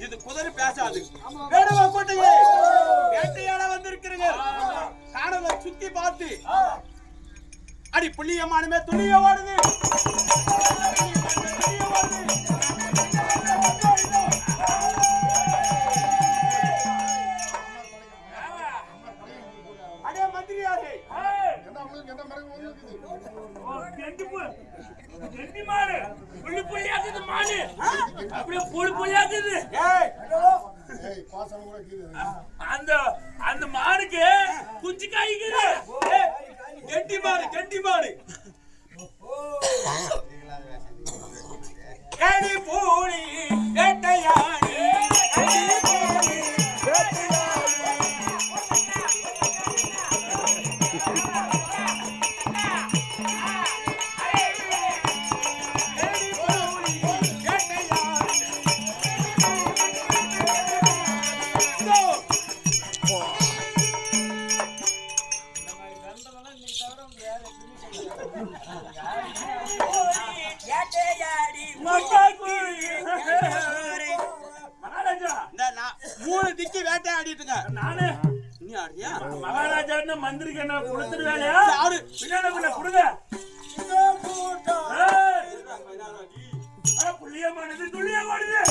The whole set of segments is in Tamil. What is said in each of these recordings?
இது குதிரை பேசாது. வேடுவ கூட்டங்களே, வேட்டையாட வந்திருக்கிறீங்க. காணல சுத்தி பார்த்து அடி புள்ளியமானுமே துணிய ஓடுது. அடே மந்திரியாரே, அந்த மானுக்கு குஞ்சு காய்க்குது. கெட்டி மாடு கெட்டி மாடு கடி பூரி வேட்டையாடி மூணு திக்கி வேட்டையாடிட்டுங்க. நானு மகாராஜா மந்திரிக்கு என்ன கொடுத்துட்டு வேலையா பின்னாடி கொடுங்க. புள்ளியமானது துள்ளிய மாடுது.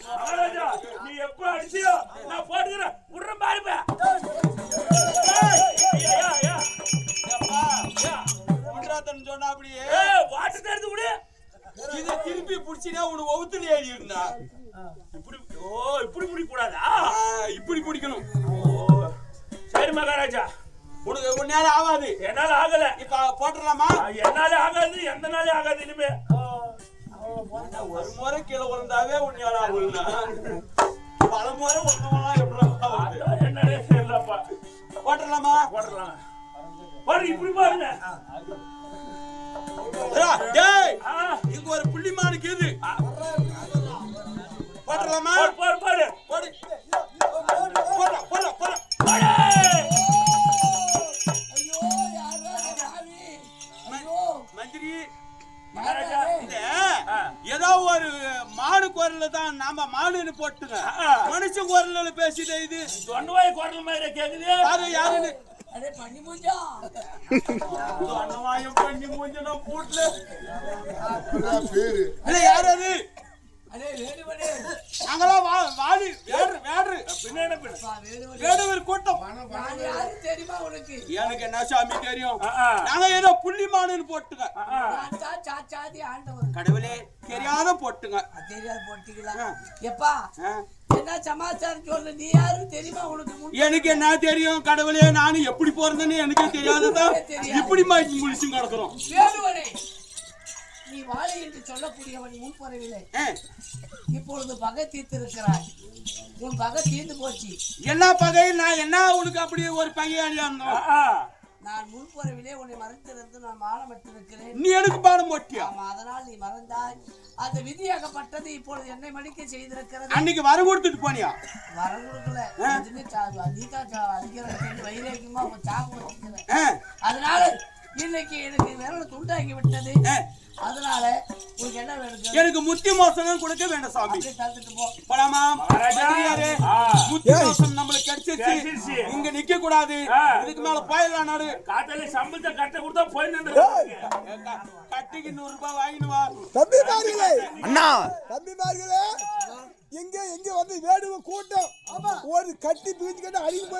மகாராஜா நீ எப்ப அடிச்சியோ நான் போட்டுக்கிறேன். விடுற பாருப்ப சொன்னா அப்படியே வாட்டு தடுத்து விடு. இதை திருப்பி புடிச்சினா உனக்கு ஒவுத்துல ஏறி இருந்தா இப்படி இப்படி பிடிக்க கூடாதா? இப்படி பிடிக்கணும். சரி மகாராஜா, உனக்கு ஒரு நேரம் ஆகாது. என்னால ஆகல. இப்ப போட்டுடலாமா? என்னால ஆகாது, எந்த நாளே ஆகாது. இனிமே ஒரு முறை கீழே விழுந்தாவே உன்னையால ஆகுதுன்னா பல முறை ஒண்ணுலாம் எப்படி என்னன்னே தெரியலப்பா. போட்டுடலாமா? போட்டுடலாம். பாரு இப்படி பாருங்க. இங்க ஒரு புள்ளிமானுக்கு இது போட்டுடலாமா? பாரு பாரு போடு போட போட போட. மந்திரி ஏதோ ஒரு மாடு குரல்ல தான் நாம மாடுன்னு போட்டுங்க. மனுஷ குரல்ல பேசிட்டு இது தொண்டவாய் குரல் மாதிரி கேக்குது. யாரு யாருன்னு பண்ணி மூஞ்சா பண்ணி மூஞ்சா போட்டுல யாரு அது? நாங்களாம் வாடி வேடு வேடு வேடுவர் கூட்டம். தெரியுமா உனக்கு? எனக்கு என்ன சாமி தெரியும். நாங்க ஏதோ புள்ளிமானுன்னு போட்டுங்க. கடவுளே தெரியாத போட்டுங்க. தெரியாத போட்டீங்களா? எப்பா என்ன சமாச்சாரம் சொல்லு. நீ யாரு தெரியுமா உனக்கு? எனக்கு என்ன தெரியும் கடவுளே, நானும் எப்படி போறதுன்னு எனக்கு தெரியாததான் இப்படி மாற்றி முடிச்சு கிடக்குறோம். நீ வாழை என்று சொல்லக்கூடியவன் முன்பறவில்லை. இப்பொழுது பகை தீர்த்திருக்கிறாய். உன் பகை தீர்ந்து போச்சு. என்ன பகை? நான் என்ன உனக்கு அப்படி ஒரு பகையாளியா இருந்தோம்? நான் முன்பறவிலே உன்னை மறைத்திருந்து நான் மானம் பெற்றிருக்கிறேன். நீ எனக்கு பாடம் போட்டியா? அதனால் நீ மறந்தாய். அந்த விதியாகப்பட்டது இப்பொழுது என்னை மடிக்க செய்திருக்கிறது. அன்னைக்கு வர கொடுத்துட்டு போனியா? வர கொடுக்கல. வைரேகமா சாப்பு வச்சுக்கிறேன். அதனால இன்னைக்கு எனக்கு விரல் துண்டாகி விட்டது. அதனால உங்களுக்கு என்ன வேணும்? எனக்கு முத்தி மோசனம் கொடுக்க வேண்டாம் சாமி. போலாமா? முத்தி மோசம் நம்மளுக்கு கிடைச்சிருச்சு. இங்க நிக்க கூடாது. இதுக்கு மேல போயிடலாம். நாடு காத்தால சம்பளத்தை கட்ட கொடுத்தா போய் கட்டிக்கு 100 ரூபாய் வாங்கினு வா. தம்பி மார்களே, அண்ணா தம்பி மார்களே, எங்க வந்து வேடுவ கூட்டம் ஒரு கட்டி பிரிச்சுக்கிட்டு அடிக்க